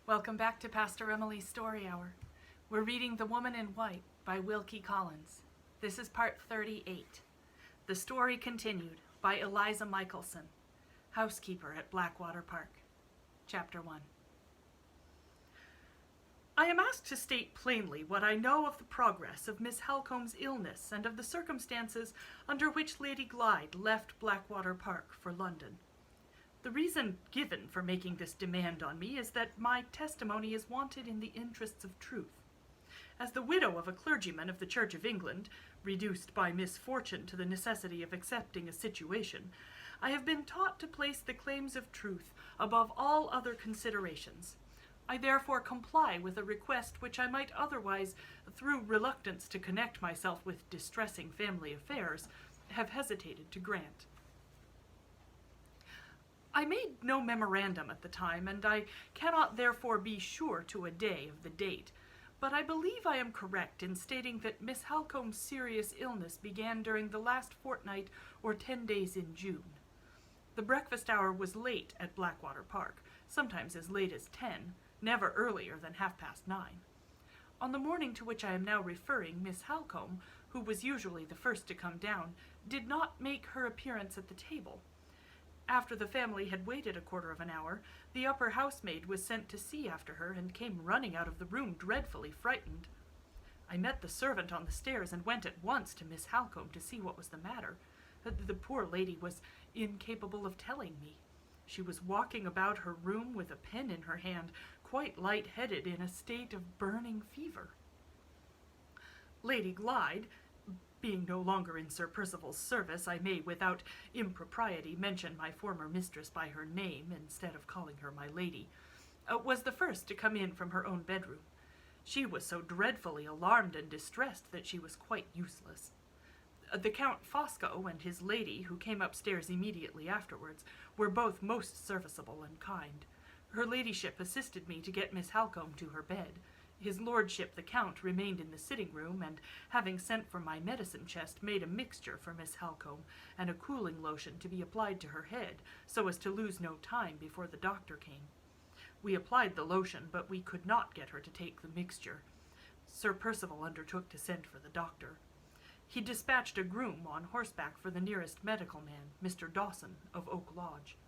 Welcome back to Pastor Emilie's Story Hour. We're reading The Woman in White by Wilkie Collins. This is part 38. The Story Continued by Eliza Michelson, housekeeper at Blackwater Park. Chapter 1. I am asked to state plainly what I know of the progress of Miss Halcome's illness and of the circumstances under which Lady Glyde left Blackwater Park for London. The reason given for making this demand on me is that my testimony is wanted in the interests of truth. As the widow of a clergyman of the Church of England, reduced by misfortune to the necessity of accepting a situation, I have been taught to place the claims of truth above all other considerations. I therefore comply with a request which I might otherwise, through reluctance to connect myself with distressing family affairs, have hesitated to grant. I made no memorandum at the time, and I cannot therefore be sure to a day of the date, but I believe I am correct in stating that Miss Halcome's serious illness began during the last fortnight or 10 days in June. The breakfast hour was late at Blackwater Park, sometimes as late as 10, never earlier than 9:30. On the morning to which I am now referring, Miss Halcombe, who was usually the first to come down, did not make her appearance at the table. After the family had waited a quarter of an hour, the upper housemaid was sent to see after her and came running out of the room dreadfully frightened. I met the servant on the stairs and went at once to Miss Halcombe to see what was the matter. The poor lady was incapable of telling me. She was walking about her room with a pen in her hand, quite light-headed, in a state of burning fever. Lady Glyde, being no longer in Sir Percival's service, I may without impropriety mention my former mistress by her name instead of calling her my lady, was the first to come in from her own bedroom. She was so dreadfully alarmed and distressed that she was quite useless. The Count Fosco and his lady, who came upstairs immediately afterwards, were both most serviceable and kind. Her ladyship assisted me to get Miss Halcombe to her bed. His lordship the Count remained in the sitting-room, and, having sent for my medicine-chest, made a mixture for Miss Halcombe, and a cooling lotion to be applied to her head, so as to lose no time before the doctor came. We applied the lotion, but we could not get her to take the mixture. Sir Percival undertook to send for the doctor. He dispatched a groom on horseback for the nearest medical man, Mr. Dawson, of Oak Lodge.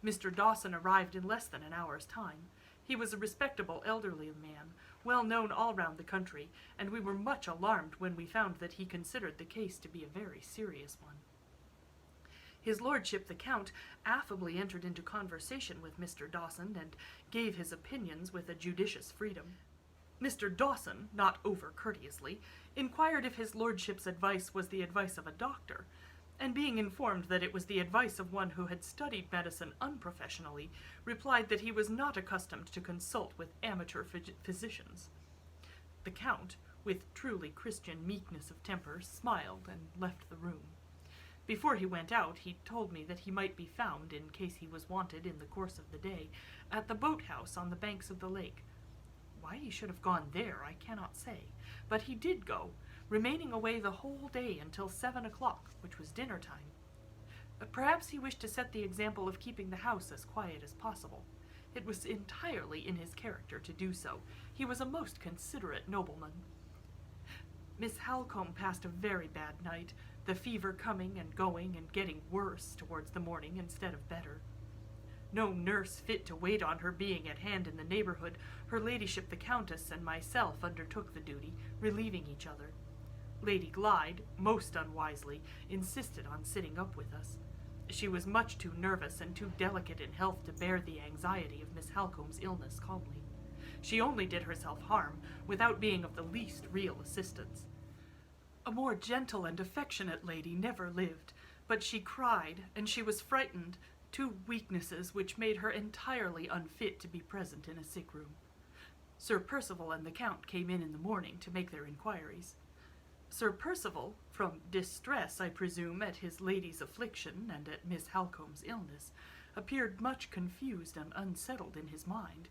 Mr. Dawson arrived in less than an hour's time. He was a respectable elderly man, well known all round the country, and we were much alarmed when we found that he considered the case to be a very serious one. His lordship the Count affably entered into conversation with Mr. Dawson, and gave his opinions with a judicious freedom. Mr. Dawson, not over-courteously, inquired if his lordship's advice was the advice of a doctor, and being informed that it was the advice of one who had studied medicine unprofessionally, replied that he was not accustomed to consult with amateur physicians. The Count, with truly Christian meekness of temper, smiled and left the room. Before he went out, he told me that he might be found, in case he was wanted in the course of the day, at the boat-house on the banks of the lake. Why he should have gone there I cannot say, but he did go, remaining away the whole day until 7 o'clock, which was dinner time. Perhaps he wished to set the example of keeping the house as quiet as possible. It was entirely in his character to do so. He was a most considerate nobleman. Miss Halcombe passed a very bad night, the fever coming and going and getting worse towards the morning instead of better. No nurse fit to wait on her being at hand in the neighbourhood, her ladyship the Countess and myself undertook the duty, relieving each other. Lady Glyde, most unwisely, insisted on sitting up with us. She was much too nervous and too delicate in health to bear the anxiety of Miss Halcome's illness calmly. She only did herself harm, without being of the least real assistance. A more gentle and affectionate lady never lived, but she cried, and she was frightened, two weaknesses which made her entirely unfit to be present in a sick room. Sir Percival and the Count came in the morning to make their inquiries. Sir Percival, from distress, I presume, at his lady's affliction and at Miss Halcome's illness, appeared much confused and unsettled in his mind.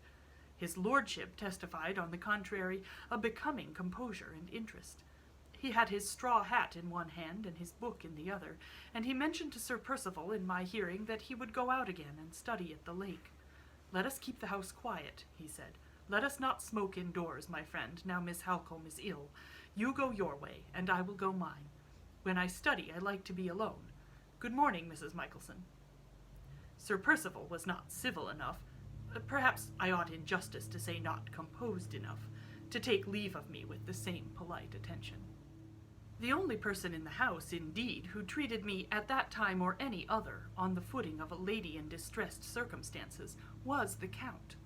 His lordship testified, on the contrary, a becoming composure and interest. He had his straw hat in one hand and his book in the other, and he mentioned to Sir Percival in my hearing that he would go out again and study at the lake. "Let us keep the house quiet," he said. "Let us not smoke indoors, my friend, now Miss Halcombe is ill. You go your way, and I will go mine. When I study, I like to be alone. Good morning, Mrs. Michelson." Sir Percival was not civil enough, perhaps I ought in justice to say not composed enough, to take leave of me with the same polite attention. The only person in the house, indeed, who treated me at that time or any other on the footing of a lady in distressed circumstances was the Count.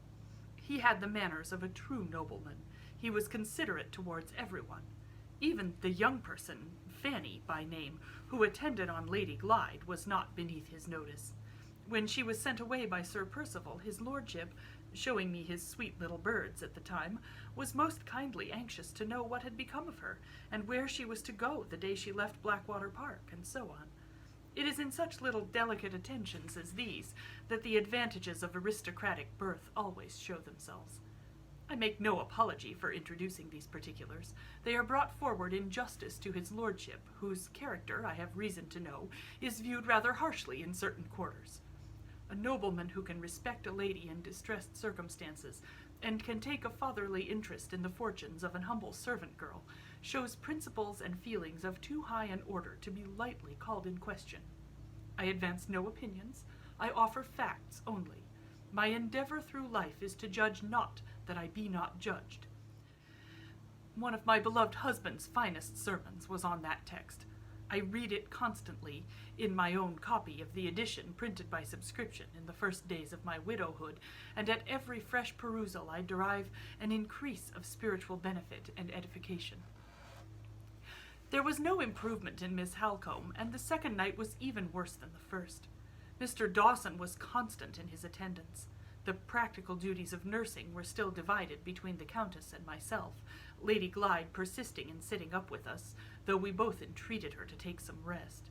He had the manners of a true nobleman. He was considerate towards everyone. Even the young person, Fanny by name, who attended on Lady Glyde, was not beneath his notice. When she was sent away by Sir Percival, his lordship, showing me his sweet little birds at the time, was most kindly anxious to know what had become of her, and where she was to go the day she left Blackwater Park, and so on. It is in such little delicate attentions as these that the advantages of aristocratic birth always show themselves. I make no apology for introducing these particulars. They are brought forward in justice to his lordship, whose character, I have reason to know, is viewed rather harshly in certain quarters. A nobleman who can respect a lady in distressed circumstances, and can take a fatherly interest in the fortunes of an humble servant girl, shows principles and feelings of too high an order to be lightly called in question. I advance no opinions. I offer facts only. My endeavor through life is to judge not that I be not judged. One of my beloved husband's finest sermons was on that text. I read it constantly in my own copy of the edition printed by subscription in the first days of my widowhood, and at every fresh perusal I derive an increase of spiritual benefit and edification. There was no improvement in Miss Halcombe, and the second night was even worse than the first. Mr. Dawson was constant in his attendance. The practical duties of nursing were still divided between the Countess and myself, Lady Glyde persisting in sitting up with us, though we both entreated her to take some rest.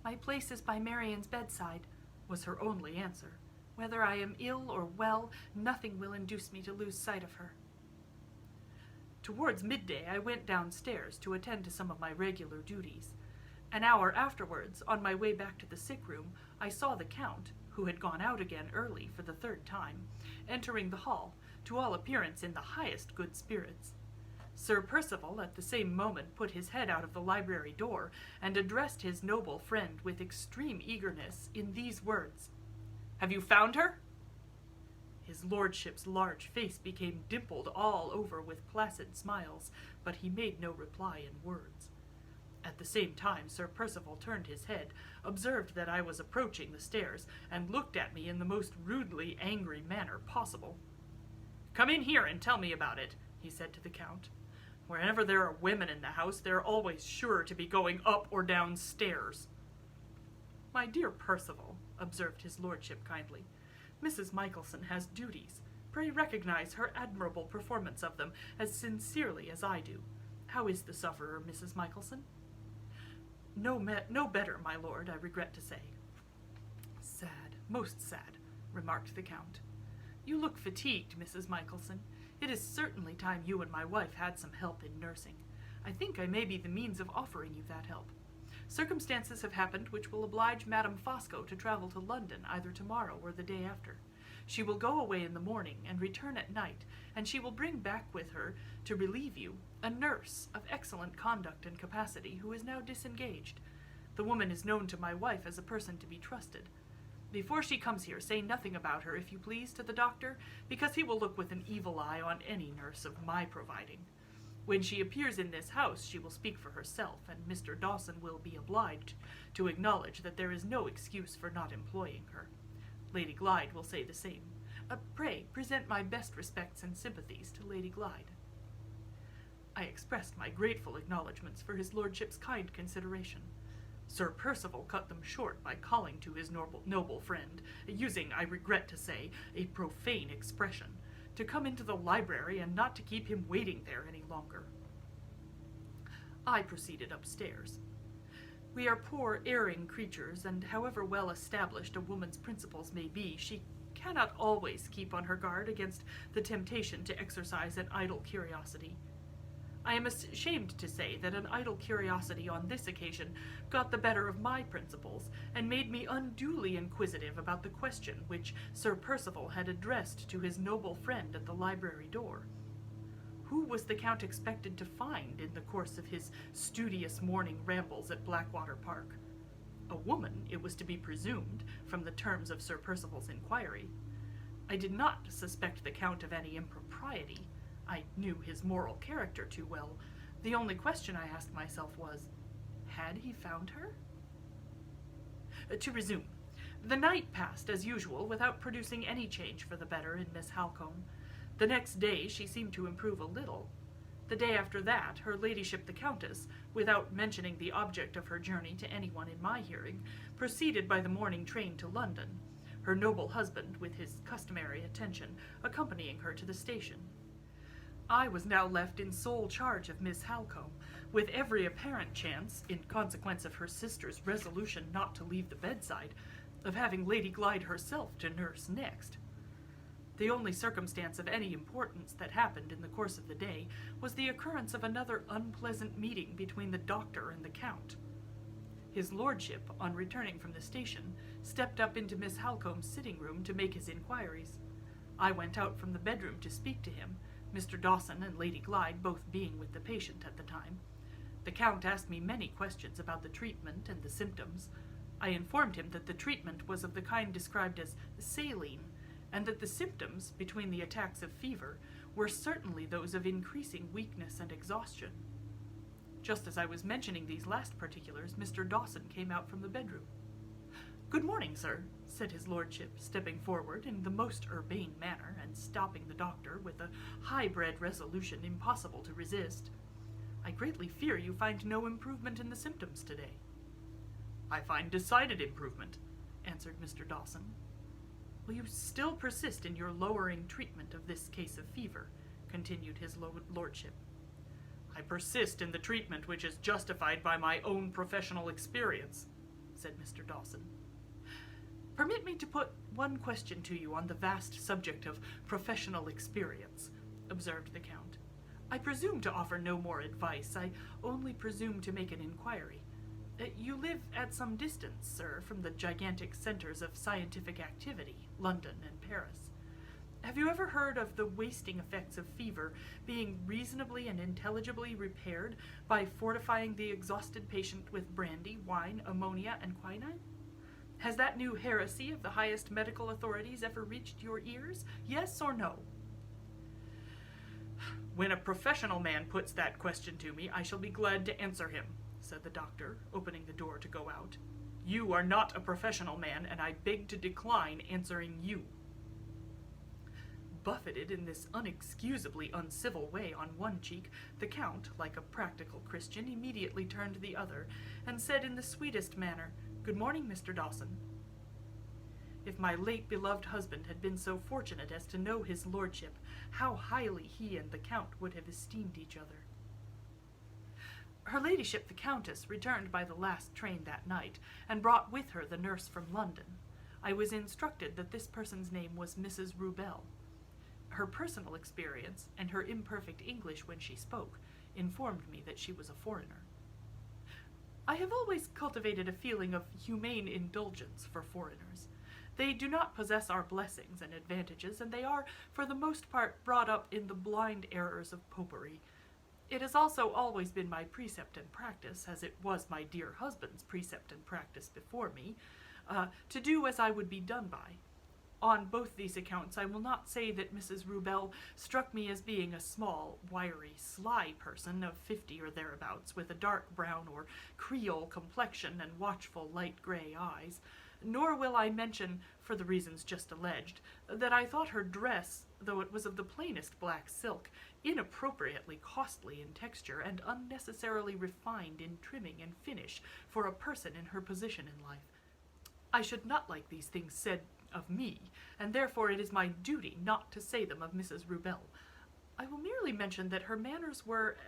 "My place is by Marian's bedside," was her only answer. "Whether I am ill or well, nothing will induce me to lose sight of her." Towards midday I went downstairs to attend to some of my regular duties. An hour afterwards, on my way back to the sick room, I saw the Count, who had gone out again early for the third time, entering the hall, to all appearance in the highest good spirits. Sir Percival at the same moment put his head out of the library door, and addressed his noble friend with extreme eagerness in these words: "Have you found her?" His lordship's large face became dimpled all over with placid smiles, but he made no reply in words. At the same time Sir Percival turned his head, observed that I was approaching the stairs, and looked at me in the most rudely angry manner possible. "Come in here and tell me about it," he said to the Count. "Whenever there are women in the house, they're always sure to be going up or down stairs." "My dear Percival," observed his lordship kindly, "Mrs. Michelson has duties. Pray recognize her admirable performance of them as sincerely as I do. How is the sufferer, Mrs. Michelson?" No better, my lord, I regret to say." "Sad, most sad," remarked the Count. "You look fatigued, Mrs. Michelson. It is certainly time you and my wife had some help in nursing. I think I may be the means of offering you that help. Circumstances have happened which will oblige Madame Fosco to travel to London either tomorrow or the day after. She will go away in the morning and return at night, and she will bring back with her, to relieve you, a nurse of excellent conduct and capacity who is now disengaged. The woman is known to my wife as a person to be trusted. Before she comes here, say nothing about her, if you please, to the doctor, because he will look with an evil eye on any nurse of my providing. When she appears in this house, she will speak for herself, and Mr. Dawson will be obliged to acknowledge that there is no excuse for not employing her. Lady Glyde will say the same. Pray present my best respects and sympathies to Lady Glyde." I expressed my grateful acknowledgments for his lordship's kind consideration. Sir Percival cut them short by calling to his noble friend, using, I regret to say, a profane expression, to come into the library and not to keep him waiting there any longer. I proceeded upstairs. We are poor, erring creatures, and however well established a woman's principles may be, she cannot always keep on her guard against the temptation to exercise an idle curiosity. I am ashamed to say that an idle curiosity on this occasion got the better of my principles, and made me unduly inquisitive about the question which Sir Percival had addressed to his noble friend at the library door. Who was the Count expected to find in the course of his studious morning rambles at Blackwater Park? A woman, it was to be presumed, from the terms of Sir Percival's inquiry. I did not suspect the Count of any impropriety. I knew his moral character too well. The only question I asked myself was, had he found her? To resume, the night passed as usual without producing any change for the better in Miss Halcombe. The next day she seemed to improve a little. The day after that, her ladyship the Countess, without mentioning the object of her journey to anyone in my hearing, proceeded by the morning train to London, her noble husband, with his customary attention, accompanying her to the station. I was now left in sole charge of Miss Halcombe, with every apparent chance, in consequence of her sister's resolution not to leave the bedside, of having Lady Glyde herself to nurse next. The only circumstance of any importance that happened in the course of the day was the occurrence of another unpleasant meeting between the doctor and the Count. His lordship, on returning from the station, stepped up into Miss Halcombe's sitting room to make his inquiries. I went out from the bedroom to speak to him, Mr. Dawson and Lady Glyde both being with the patient at the time. The Count asked me many questions about the treatment and the symptoms. I informed him that the treatment was of the kind described as saline, and that the symptoms, between the attacks of fever, were certainly those of increasing weakness and exhaustion. Just as I was mentioning these last particulars, Mr. Dawson came out from the bedroom. "Good morning, sir," said his lordship, stepping forward in the most urbane manner, and stopping the doctor with a high-bred resolution impossible to resist. "I greatly fear you find no improvement in the symptoms today." "I find decided improvement," answered Mr. Dawson. "Will you still persist in your lowering treatment of this case of fever?" continued his lordship. "I persist in the treatment which is justified by my own professional experience," said Mr. Dawson. "Permit me to put one question to you on the vast subject of professional experience," observed the Count. "I presume to offer no more advice. I only presume to make an inquiry. You live at some distance, sir, from the gigantic centers of scientific activity, London and Paris. Have you ever heard of the wasting effects of fever being reasonably and intelligibly repaired by fortifying the exhausted patient with brandy, wine, ammonia, and quinine? Has that new heresy of the highest medical authorities ever reached your ears? Yes or no?" "When a professional man puts that question to me, I shall be glad to answer him," said the doctor, opening the door to go out. "You are not a professional man, and I beg to decline answering you." Buffeted in this unexcusably uncivil way on one cheek, the Count, like a practical Christian, immediately turned the other, and said in the sweetest manner, "Good morning, Mr. Dawson." If my late beloved husband had been so fortunate as to know his lordship, how highly he and the Count would have esteemed each other. Her ladyship the Countess returned by the last train that night, and brought with her the nurse from London. I was instructed that this person's name was Mrs. Rubel. Her personal experience, and her imperfect English when she spoke, informed me that she was a foreigner. I have always cultivated a feeling of humane indulgence for foreigners. They do not possess our blessings and advantages, and they are, for the most part, brought up in the blind errors of popery. It has also always been my precept and practice, as it was my dear husband's precept and practice before me, to do as I would be done by. On both these accounts, I will not say that Mrs. Rubel struck me as being a small, wiry, sly person of 50 or thereabouts, with a dark brown or Creole complexion and watchful light gray eyes, nor will I mention, for the reasons just alleged, that I thought her dress, though it was of the plainest black silk, inappropriately costly in texture and unnecessarily refined in trimming and finish for a person in her position in life. I should not like these things said of me, and therefore it is my duty not to say them of Mrs. Rubel. I will merely mention that her manners were,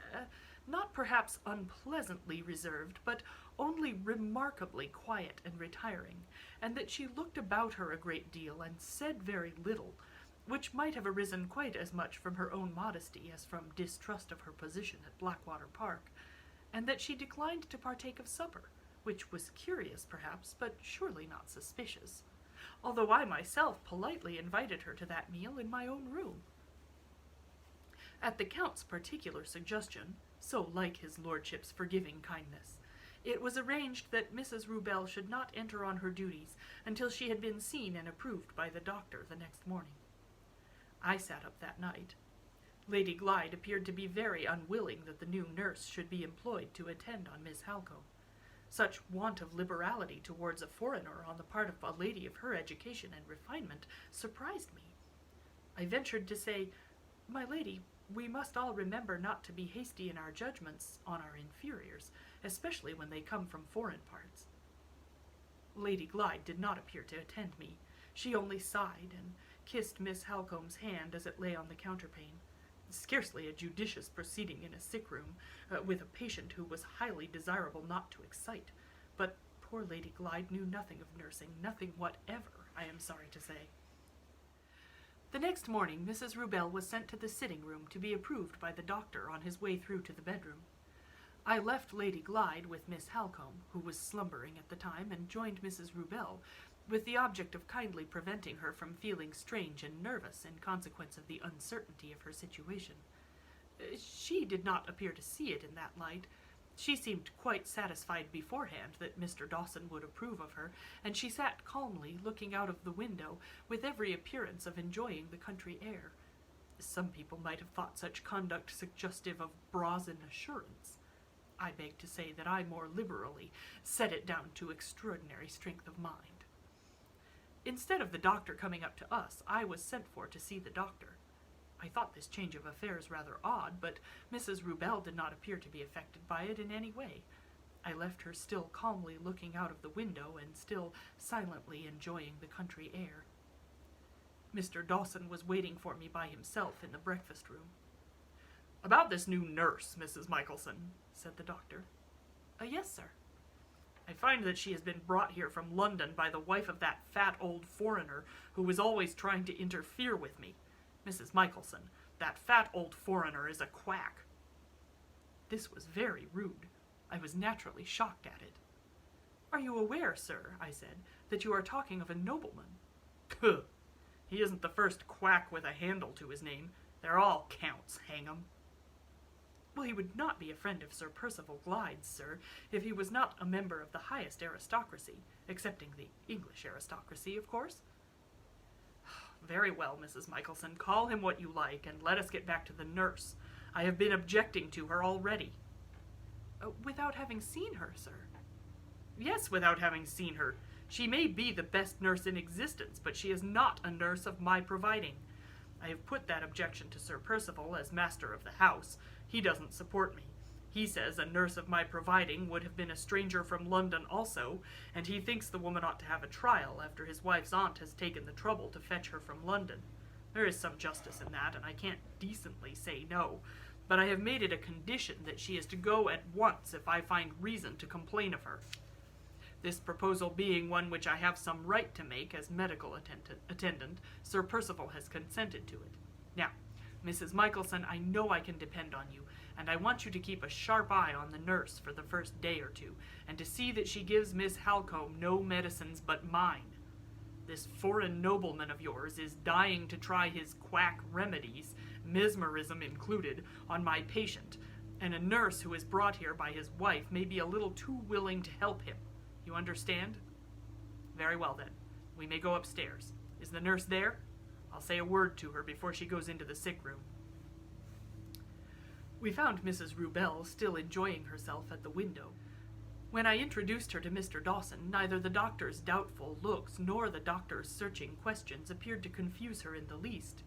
not perhaps unpleasantly reserved, but only remarkably quiet and retiring, and that she looked about her a great deal and said very little, which might have arisen quite as much from her own modesty as from distrust of her position at Blackwater Park, and that she declined to partake of supper, which was curious perhaps, but surely not suspicious, although I myself politely invited her to that meal in my own room. At the Count's particular suggestion, so like his lordship's forgiving kindness, it was arranged that Mrs. Rubel should not enter on her duties until she had been seen and approved by the doctor the next morning. I sat up that night. Lady Glyde appeared to be very unwilling that the new nurse should be employed to attend on Miss Halcombe. Such want of liberality towards a foreigner on the part of a lady of her education and refinement surprised me. I ventured to say, "My lady, we must all remember not to be hasty in our judgments on our inferiors, especially when they come from foreign parts." Lady Glyde did not appear to attend me. She only sighed and kissed Miss Halcombe's hand as it lay on the counterpane. Scarcely a judicious proceeding in a sick room, with a patient who was highly desirable not to excite. But poor Lady Glyde knew nothing of nursing, nothing whatever, I am sorry to say. The next morning Mrs. Rubel was sent to the sitting room to be approved by the doctor on his way through to the bedroom. I left Lady Glyde with Miss Halcombe, who was slumbering at the time, and joined Mrs. Rubel, with the object of kindly preventing her from feeling strange and nervous in consequence of the uncertainty of her situation. She did not appear to see it in that light. She seemed quite satisfied beforehand that Mr. Dawson would approve of her, and she sat calmly looking out of the window with every appearance of enjoying the country air. Some people might have thought such conduct suggestive of brazen assurance. I beg to say that I more liberally set it down to extraordinary strength of mind. Instead of the doctor coming up to us, I was sent for to see the doctor. I thought this change of affairs rather odd, but Mrs. Rubel did not appear to be affected by it in any way. I left her still calmly looking out of the window and still silently enjoying the country air. Mr. Dawson was waiting for me by himself in the breakfast room. "About this new nurse, Mrs. Michelson," said the doctor. "Yes, sir." "I find that she has been brought here from London by the wife of that fat old foreigner who is always trying to interfere with me. Mrs. Michelson, that fat old foreigner is a quack." This was very rude. I was naturally shocked at it. "Are you aware, sir," I said, "that you are talking of a nobleman?" "Pooh! He isn't the first quack with a handle to his name. They're all counts, hang 'em." "Well, he would not be a friend of Sir Percival Glyde's, sir, if he was not a member of the highest aristocracy, excepting the English aristocracy, of course." "Very well, Mrs. Michelson, call him what you like, and let us get back to the nurse. I have been objecting to her already." "Without having seen her, sir?" "Yes, without having seen her. She may be the best nurse in existence, but she is not a nurse of my providing. I have put that objection to Sir Percival as master of the house. He doesn't support me. He says a nurse of my providing would have been a stranger from London also, and he thinks the woman ought to have a trial after his wife's aunt has taken the trouble to fetch her from London. There is some justice in that, and I can't decently say no, but I have made it a condition that she is to go at once if I find reason to complain of her. This proposal being one which I have some right to make as medical attendant, Sir Percival has consented to it. Now, Mrs. Michelson, I know I can depend on you, and I want you to keep a sharp eye on the nurse for the first day or two, and to see that she gives Miss Halcombe no medicines but mine. This foreign nobleman of yours is dying to try his quack remedies, mesmerism included, on my patient, and a nurse who is brought here by his wife may be a little too willing to help him. You understand? Very well, then. We may go upstairs. Is the nurse there? I'll say a word to her before she goes into the sick room." We found Mrs. Rubel still enjoying herself at the window. When I introduced her to Mr. Dawson, neither the doctor's doubtful looks nor the doctor's searching questions appeared to confuse her in the least.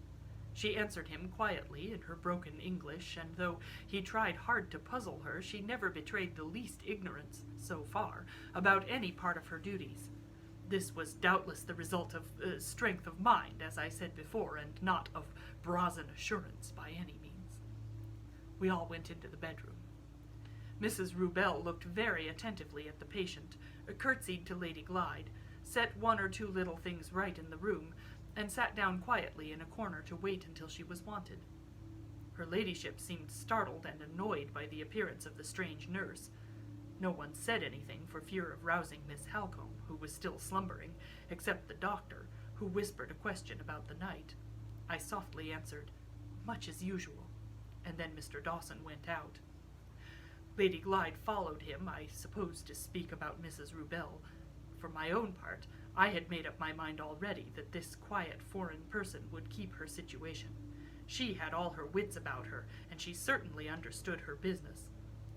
She answered him quietly in her broken English, and though he tried hard to puzzle her, she never betrayed the least ignorance, so far, about any part of her duties. This was doubtless the result of strength of mind, as I said before, and not of brazen assurance by any means. We all went into the bedroom. Mrs. Rubel looked very attentively at the patient, curtsied to Lady Glyde, set one or two little things right in the room, and sat down quietly in a corner to wait until she was wanted. Her ladyship seemed startled and annoyed by the appearance of the strange nurse. No one said anything for fear of rousing Miss Halcombe, who was still slumbering, except the doctor, who whispered a question about the night. I softly answered, "Much as usual," and then Mr. Dawson went out. Lady Glyde followed him, I suppose to speak about Mrs. Rubel. For my own part, I had made up my mind already that this quiet foreign person would keep her situation. She had all her wits about her, and she certainly understood her business.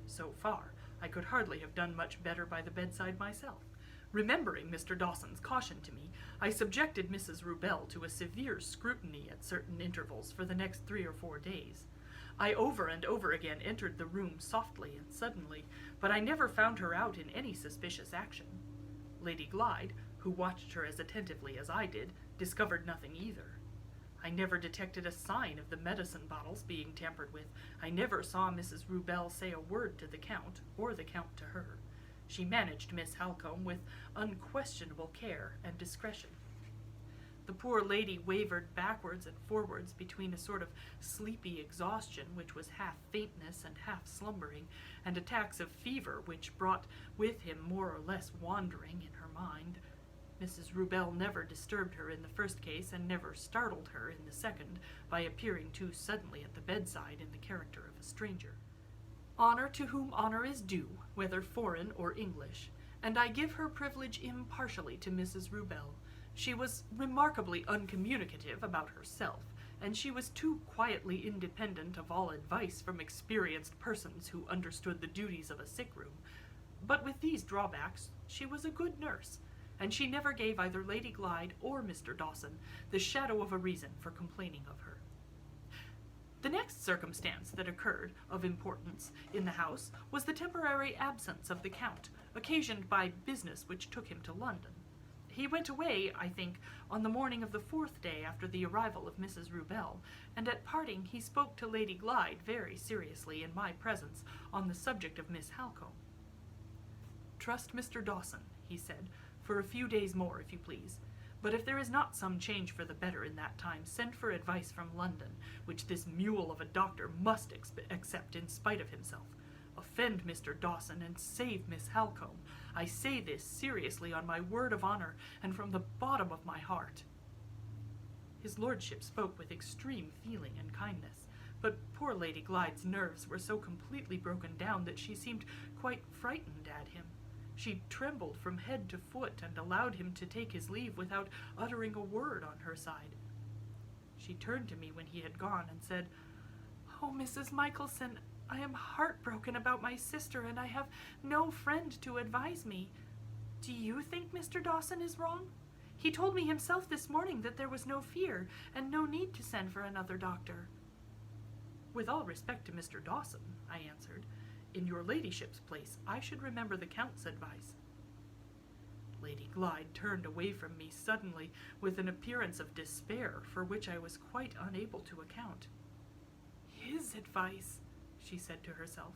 So far, I could hardly have done much better by the bedside myself. Remembering Mr. Dawson's caution to me, I subjected Mrs. Rubel to a severe scrutiny at certain intervals for the next 3 or 4 days. I over and over again entered the room softly and suddenly, but I never found her out in any suspicious action. Lady Glyde, who watched her as attentively as I did, discovered nothing either. I never detected a sign of the medicine bottles being tampered with. I never saw Mrs. Rubel say a word to the Count, or the Count to her. She managed Miss Halcombe with unquestionable care and discretion. The poor lady wavered backwards and forwards between a sort of sleepy exhaustion, which was half faintness and half slumbering, and attacks of fever which brought with him more or less wandering in her mind. Mrs. Rubel never disturbed her in the first case, and never startled her in the second by appearing too suddenly at the bedside in the character of a stranger. Honor to whom honor is due, whether foreign or English, and I give her privilege impartially to Mrs. Rubel. She was remarkably uncommunicative about herself, and she was too quietly independent of all advice from experienced persons who understood the duties of a sick room. But with these drawbacks, she was a good nurse, and she never gave either Lady Glyde or Mr. Dawson the shadow of a reason for complaining of her. The next circumstance that occurred of importance in the house was the temporary absence of the Count, occasioned by business which took him to London. He went away, I think, on the morning of the 4th day after the arrival of Mrs. Rubel, and at parting he spoke to Lady Glyde very seriously in my presence on the subject of Miss Halcombe. "Trust Mr. Dawson," he said, "for a few days more, if you please. But if there is not some change for the better in that time, send for advice from London, which this mule of a doctor must accept in spite of himself. Offend Mr. Dawson and save Miss Halcombe. I say this seriously on my word of honor and from the bottom of my heart." His lordship spoke with extreme feeling and kindness, but poor Lady Glyde's nerves were so completely broken down that she seemed quite frightened at him. She trembled from head to foot and allowed him to take his leave without uttering a word on her side. She turned to me when he had gone and said, "Oh, Mrs. Michelson, I am heartbroken about my sister, and I have no friend to advise me. Do you think Mr. Dawson is wrong? He told me himself this morning that there was no fear, and no need to send for another doctor." "With all respect to Mr. Dawson," I answered, "in your ladyship's place I should remember the Count's advice." Lady Glyde turned away from me suddenly with an appearance of despair for which I was quite unable to account. "His advice," she said to herself.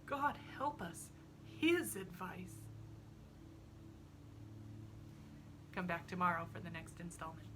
"God help us, his advice." Come back tomorrow for the next installment.